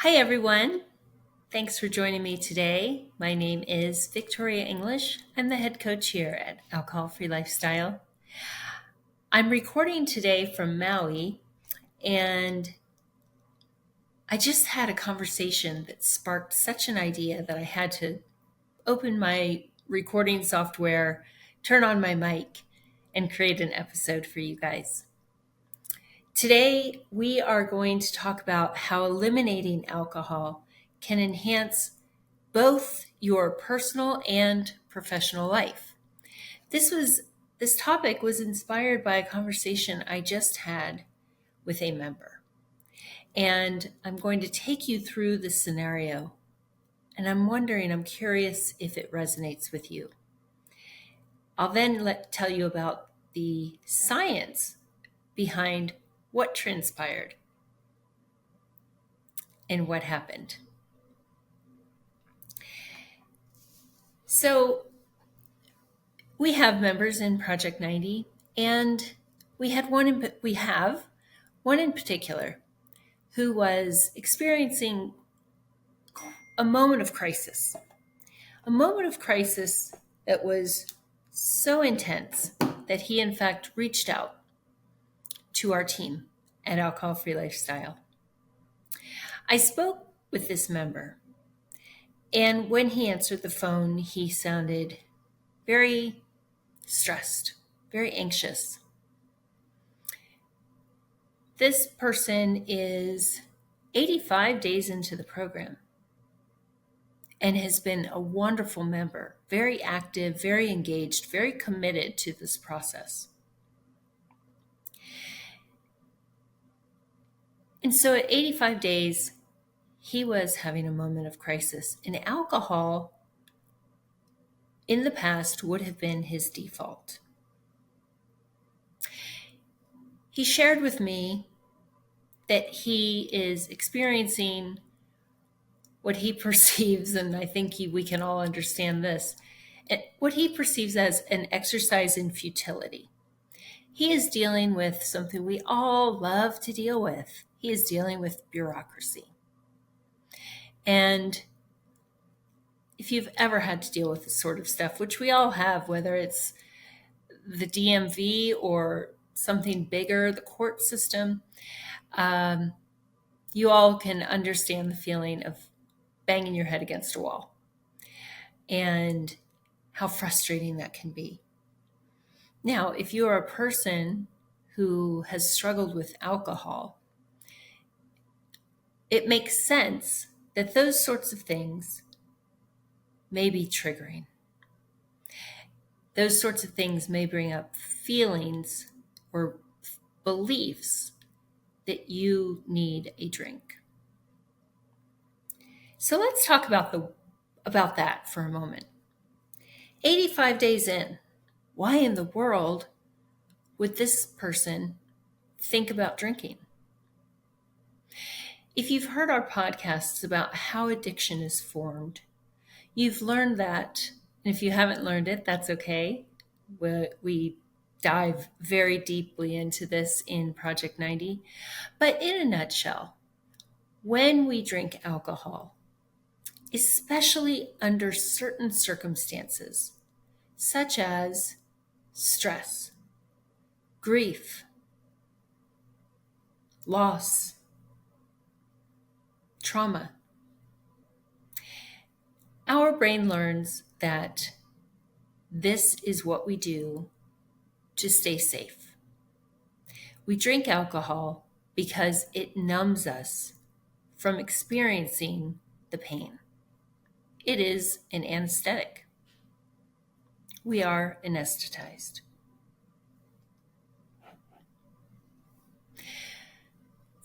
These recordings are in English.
Hi, everyone. Thanks for joining me today. My name is Victoria English. I'm the head coach here at Alcohol Free Lifestyle. I'm recording today from Maui, and I just had a conversation that sparked such an idea that I had to open my recording software, turn on my mic, and create an episode for you guys. Today, we are going to talk about how eliminating alcohol can enhance both your personal and professional life. This topic was inspired by a conversation I just had with a member. And I'm going to take you through the scenario. And I'm curious if it resonates with you. I'll then tell you about the science behind what transpired and what happened. So we have members in Project 90, and we have one in particular who was experiencing a moment of crisis that was so intense that he in fact reached out to our team at Alcohol Free Lifestyle. I spoke with this member, and when he answered the phone, he sounded very stressed, very anxious. This person is 85 days into the program and has been a wonderful member, very active, very engaged, very committed to this process. And so at 85 days, he was having a moment of crisis, and alcohol in the past would have been his default. He shared with me that he is experiencing what he perceives, and I think we can all understand this, what he perceives as an exercise in futility. He is dealing with something we all love to deal with. He is dealing with bureaucracy. And if you've ever had to deal with this sort of stuff, which we all have, whether it's the DMV or something bigger, the court system, you all can understand the feeling of banging your head against a wall and how frustrating that can be. Now, if you are a person who has struggled with alcohol, it makes sense that those sorts of things may be triggering. Those sorts of things may bring up feelings or beliefs that you need a drink. So let's talk about that for a moment. 85 days in, why in the world would this person think about drinking? If you've heard our podcasts about how addiction is formed, you've learned that, and if you haven't learned it, that's okay. We dive very deeply into this in Project 90. But in a nutshell, when we drink alcohol, especially under certain circumstances, such as stress, grief, loss, trauma, our brain learns that this is what we do to stay safe. We drink alcohol because it numbs us from experiencing the pain. It is an anesthetic. We are anesthetized.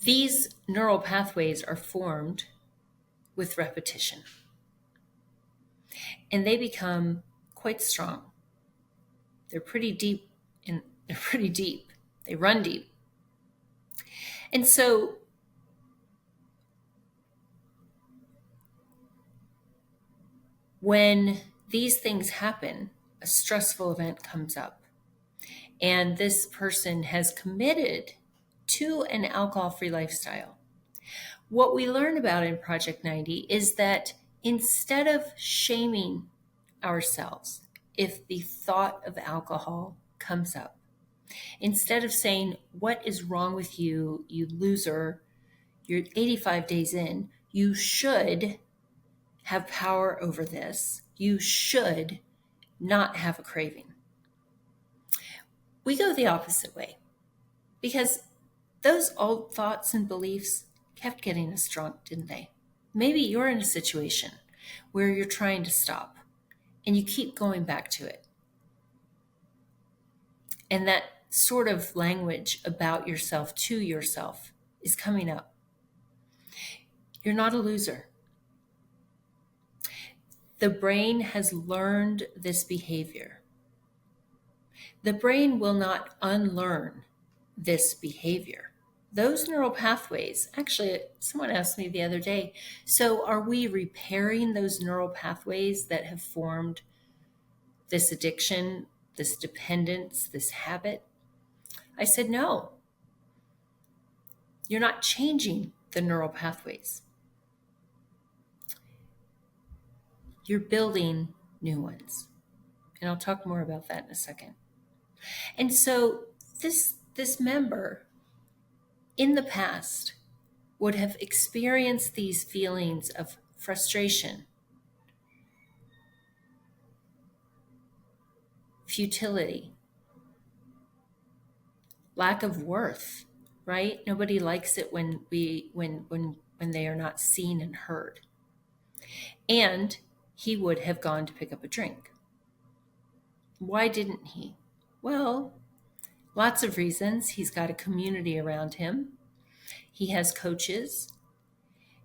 These neural pathways are formed with repetition, and they become quite strong. They're pretty deep. They run deep. And so when these things happen, a stressful event comes up, and this person has committed to an alcohol-free lifestyle. What we learn about in Project 90 is that instead of shaming ourselves if the thought of alcohol comes up, instead of saying, "What is wrong with you, you loser? You're 85 days in. You should have power over this. You should not have a craving." We go the opposite way because those old thoughts and beliefs kept getting us drunk, didn't they? Maybe you're in a situation where you're trying to stop and you keep going back to it. And that sort of language about yourself to yourself is coming up. You're not a loser. The brain has learned this behavior. The brain will not unlearn this behavior. Those neural pathways, actually, someone asked me the other day, so are we repairing those neural pathways that have formed this addiction, this dependence, this habit? I said, no. You're not changing the neural pathways. You're building new ones. And I'll talk more about that in a second. And so this member in the past would have experienced these feelings of frustration, futility, lack of worth, right? Nobody likes it when they are not seen and heard. And he would have gone to pick up a drink. Why didn't he? Well, lots of reasons. He's got a community around him. He has coaches.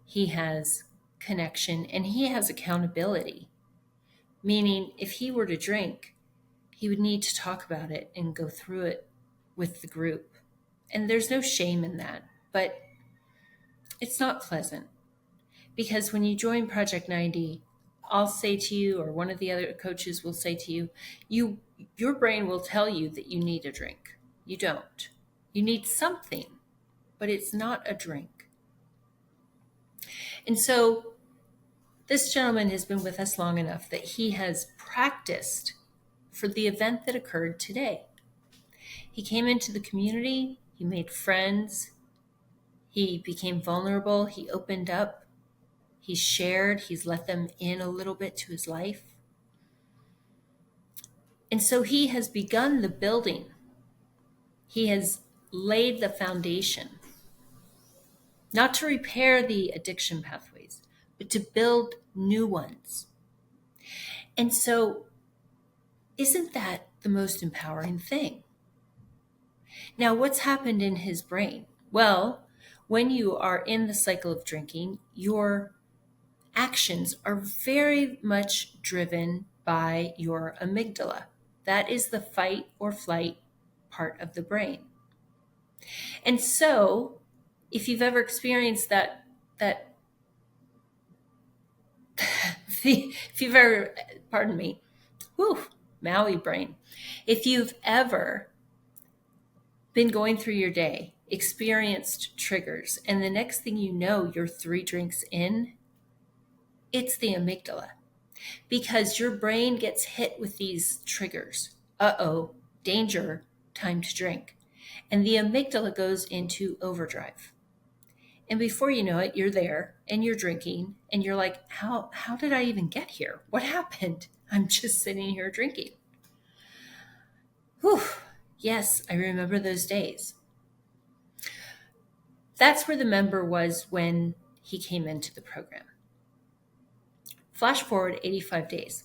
He has connection, and he has accountability. Meaning, if he were to drink, he would need to talk about it and go through it with the group. And there's no shame in that, but it's not pleasant. Because when you join Project 90, I'll say to you, or one of the other coaches will say to you, your brain will tell you that you need a drink. You don't. You need something, but it's not a drink. And so this gentleman has been with us long enough that he has practiced for the event that occurred today. He came into the community, he made friends, he became vulnerable, he opened up, he's shared, he's let them in a little bit to his life. And so he has begun the building. He has laid the foundation, not to repair the addiction pathways, but to build new ones. And so, isn't that the most empowering thing? Now, what's happened in his brain? Well, when you are in the cycle of drinking, your actions are very much driven by your amygdala. That is the fight or flight part of the brain. And so, if you've ever experienced that if you've ever, pardon me, Maui brain. If you've ever been going through your day, experienced triggers, and the next thing you know, you're 3 drinks in, it's the amygdala. Because your brain gets hit with these triggers. Uh-oh, danger, time to drink. And the amygdala goes into overdrive. And before you know it, you're there and you're drinking and you're like, how did I even get here? What happened? I'm just sitting here drinking. Whew. Yes, I remember those days. That's where the member was when he came into the program. Flash forward 85 days.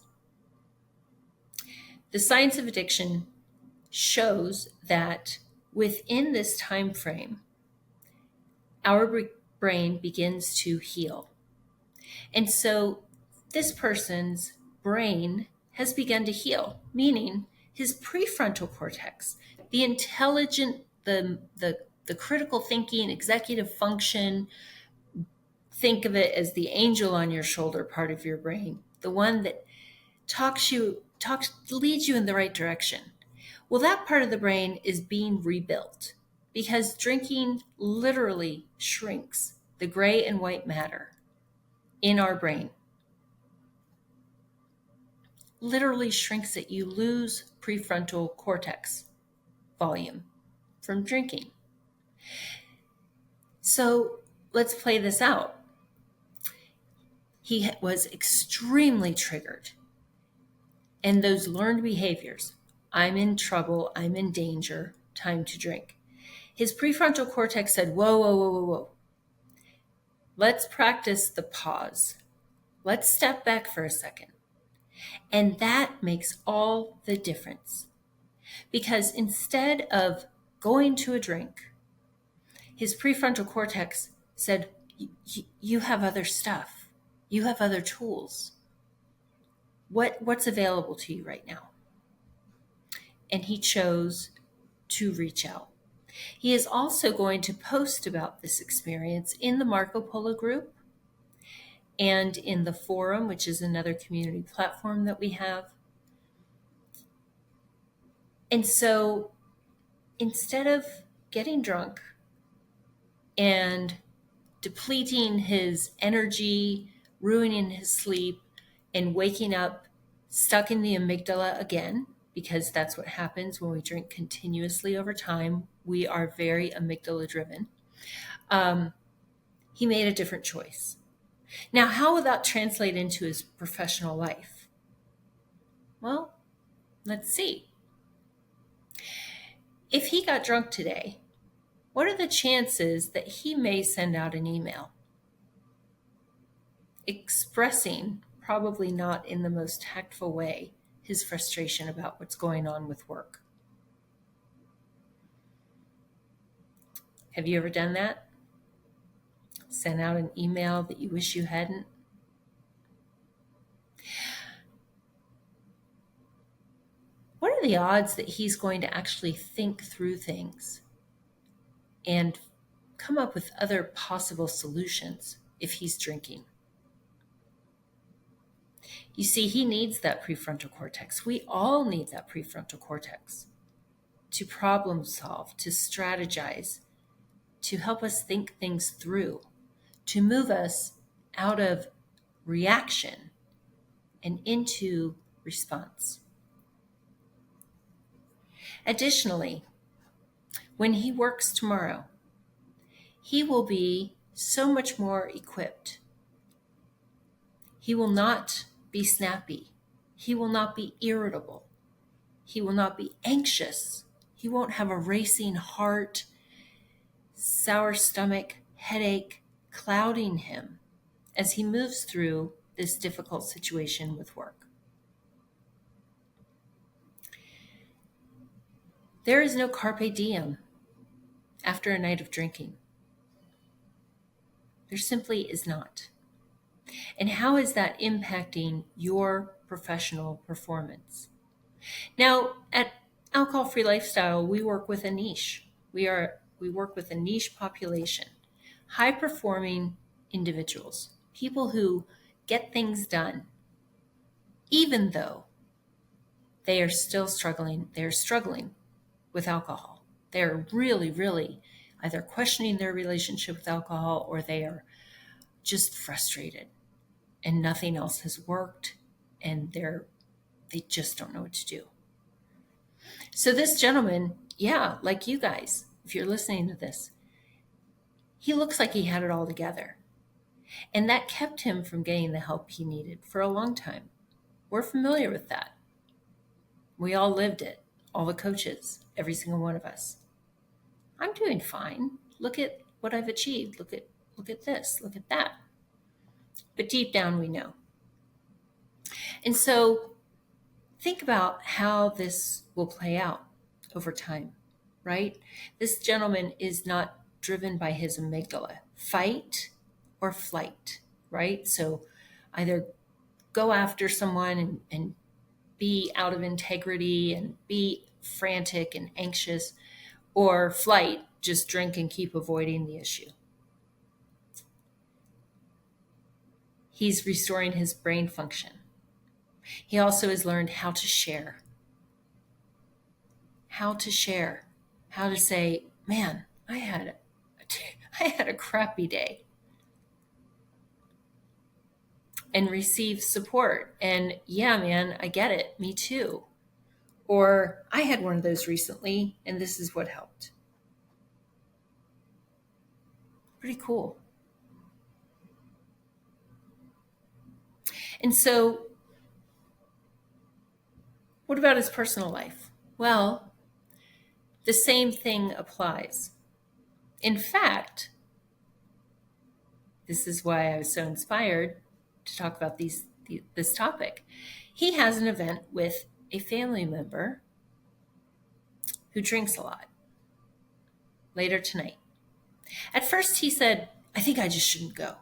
The science of addiction shows that within this time frame, our brain begins to heal. And so this person's brain has begun to heal, meaning his prefrontal cortex, the intelligent, the critical thinking, executive function, think of it as the angel on your shoulder part of your brain, the one that leads you in the right direction. Well, that part of the brain is being rebuilt because drinking literally shrinks the gray and white matter in our brain, literally shrinks it. You lose prefrontal cortex volume from drinking. So let's play this out. He was extremely triggered. And those learned behaviors, I'm in trouble, I'm in danger, time to drink. His prefrontal cortex said, whoa, whoa, whoa, whoa, whoa. Let's practice the pause. Let's step back for a second. And that makes all the difference. Because instead of going to a drink, his prefrontal cortex said, you have other stuff. You have other tools. What's available to you right now? And he chose to reach out. He is also going to post about this experience in the Marco Polo group and in the forum, which is another community platform that we have. And so instead of getting drunk and depleting his energy, ruining his sleep, and waking up stuck in the amygdala again, because that's what happens when we drink continuously over time. We are very amygdala driven. He made a different choice. Now, how will that translate into his professional life? Well, let's see. If he got drunk today, what are the chances that he may send out an email expressing, probably not in the most tactful way, his frustration about what's going on with work? Have you ever done that? Sent out an email that you wish you hadn't? What are the odds that he's going to actually think through things and come up with other possible solutions if he's drinking? You see, he needs that prefrontal cortex. We all need that prefrontal cortex to problem solve, to strategize, to help us think things through, to move us out of reaction and into response. Additionally, when he works tomorrow, he will be so much more equipped. He will not be snappy. He will not be irritable. He will not be anxious. He won't have a racing heart, sour stomach, headache clouding him as he moves through this difficult situation with work. There is no carpe diem after a night of drinking. There simply is not. And how is that impacting your professional performance? Now, at Alcohol Free Lifestyle, we work with a niche. We work with a niche population, high-performing individuals, people who get things done, even though they are still struggling. They're struggling with alcohol. They're really, really either questioning their relationship with alcohol or they are just frustrated and nothing else has worked and they just don't know what to do. So this gentleman, yeah, like you guys, if you're listening to this, he looks like he had it all together. And that kept him from getting the help he needed for a long time. We're familiar with that. We all lived it, all the coaches, every single one of us. I'm doing fine. Look at what I've achieved. Look at this, look at that. But deep down we know. And so think about how this will play out over time, right? This gentleman is not driven by his amygdala, fight or flight, right? So either go after someone and be out of integrity and be frantic and anxious, or flight, just drink and keep avoiding the issue. He's restoring his brain function. He also has learned how to share. How to say, man, I had a crappy day. and receive support. And yeah, man, I get it. Me too. Or I had one of those recently, and this is what helped. Pretty cool. And so, what about his personal life? Well, the same thing applies. In fact, this is why I was so inspired to talk about this topic. He has an event with a family member who drinks a lot later tonight. At first, he said, I think I just shouldn't go.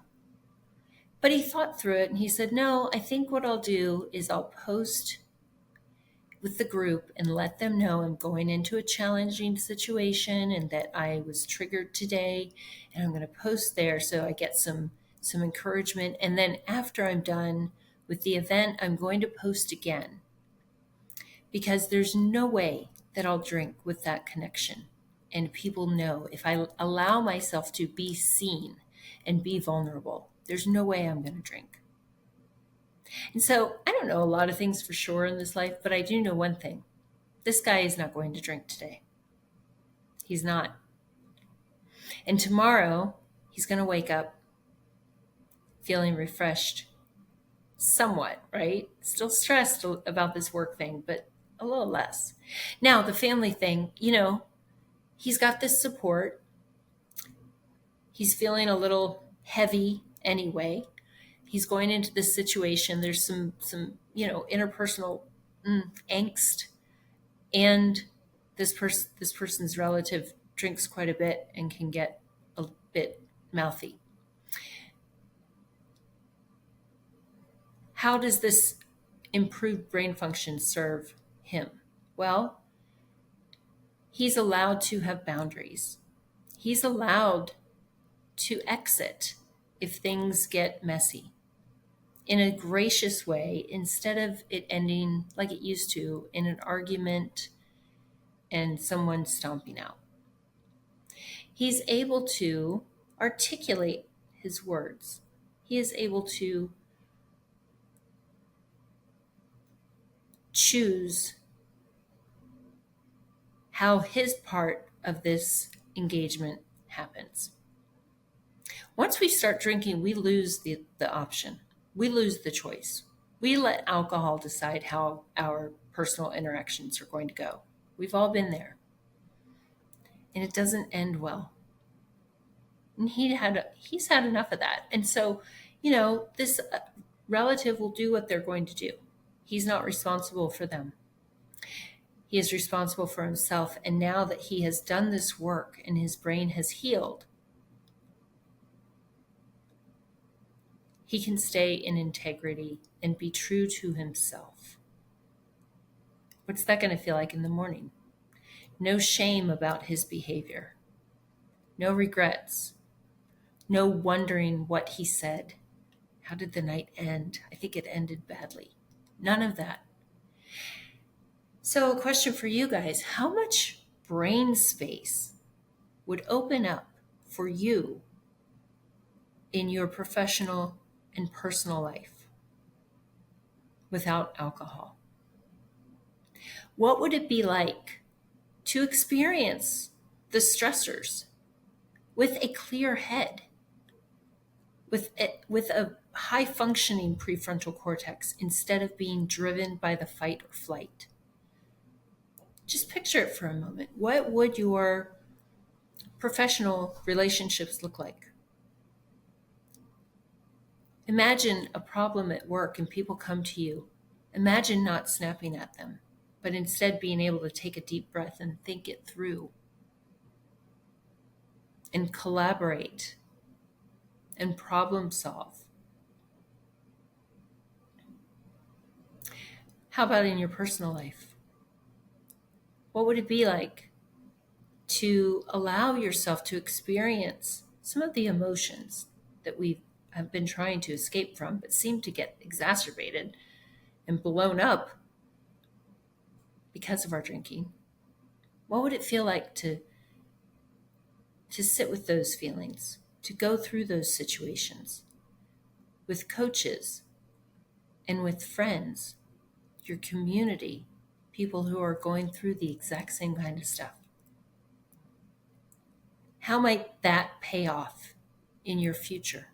But he thought through it and he said, no, I think what I'll do is I'll post with the group and let them know I'm going into a challenging situation and that I was triggered today, and I'm going to post there so I get some encouragement. And then after I'm done with the event, I'm going to post again, because there's no way that I'll drink with that connection. And people know if I allow myself to be seen and be vulnerable, there's no way I'm going to drink. And so I don't know a lot of things for sure in this life, but I do know one thing. This guy is not going to drink today. He's not. And tomorrow, he's going to wake up feeling refreshed somewhat, right? Still stressed about this work thing, but a little less. Now, the family thing, he's got this support. He's feeling a little heavy anyway. He's going into this situation. There's some interpersonal angst, and this person's relative drinks quite a bit and can get a bit mouthy. How does this improved brain function serve him? Well, he's allowed to have boundaries. He's allowed to exit if things get messy in a gracious way, instead of it ending like it used to in an argument and someone stomping out. He's able to articulate his words. He is able to choose how his part of this engagement happens. Once we start drinking, we lose the option. We lose the choice. We let alcohol decide how our personal interactions are going to go. We've all been there. And it doesn't end well. And he's had enough of that. And so, this relative will do what they're going to do. He's not responsible for them. He is responsible for himself. And now that he has done this work and his brain has healed, he can stay in integrity and be true to himself. What's that going to feel like in the morning? No shame about his behavior. No regrets. No wondering what he said. How did the night end? I think it ended badly. None of that. So a question for you guys: how much brain space would open up for you in your professional and personal life without alcohol? What would it be like to experience the stressors with a clear head, with a high functioning prefrontal cortex, instead of being driven by the fight or flight? Just picture it for a moment. What would your professional relationships look like? Imagine a problem at work and people come to you. Imagine not snapping at them, but instead being able to take a deep breath and think it through and collaborate and problem solve. How about in your personal life? What would it be like to allow yourself to experience some of the emotions that we have been trying to escape from, but seem to get exacerbated and blown up because of our drinking? What would it feel like to sit with those feelings, to go through those situations with coaches and with friends, your community, people who are going through the exact same kind of stuff. How might that pay off in your future?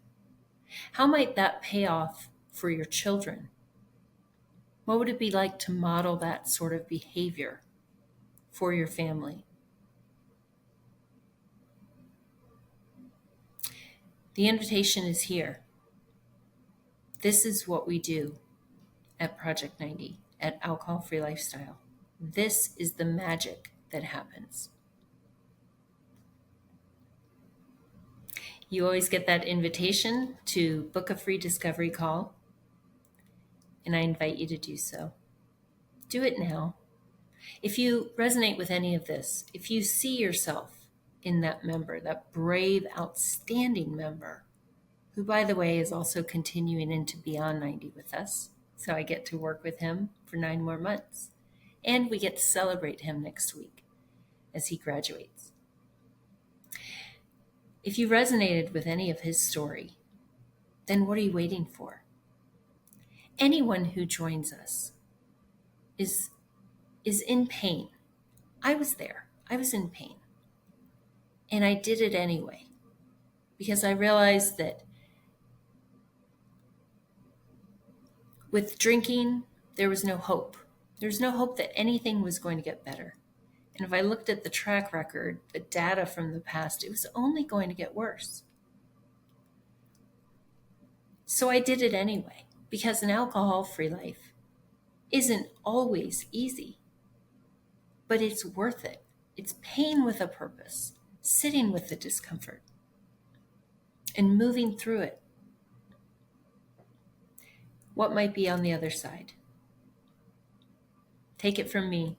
How might that pay off for your children? What would it be like to model that sort of behavior for your family? The invitation is here. This is what we do at Project 90, at Alcohol Free Lifestyle. This is the magic that happens. You always get that invitation to book a free discovery call, and I invite you to do so. Do it now. If you resonate with any of this, if you see yourself in that member, that brave, outstanding member, who, by the way, is also continuing into Beyond 90 with us, so I get to work with him for 9 more months, and we get to celebrate him next week as he graduates. If you resonated with any of his story, then what are you waiting for? Anyone who joins us is in pain. I was there. I was in pain. And I did it anyway because I realized that with drinking, there was no hope. There's no hope that anything was going to get better. And if I looked at the track record, the data from the past, it was only going to get worse. So I did it anyway, because an alcohol-free life isn't always easy, but it's worth it. It's pain with a purpose, sitting with the discomfort and moving through it. What might be on the other side? Take it from me.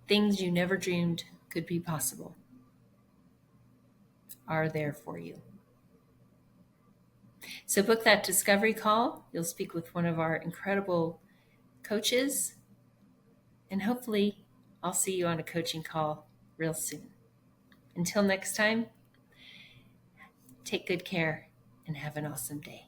Things you never dreamed could be possible are there for you. So book that discovery call. You'll speak with one of our incredible coaches, and hopefully I'll see you on a coaching call real soon. Until next time, take good care and have an awesome day.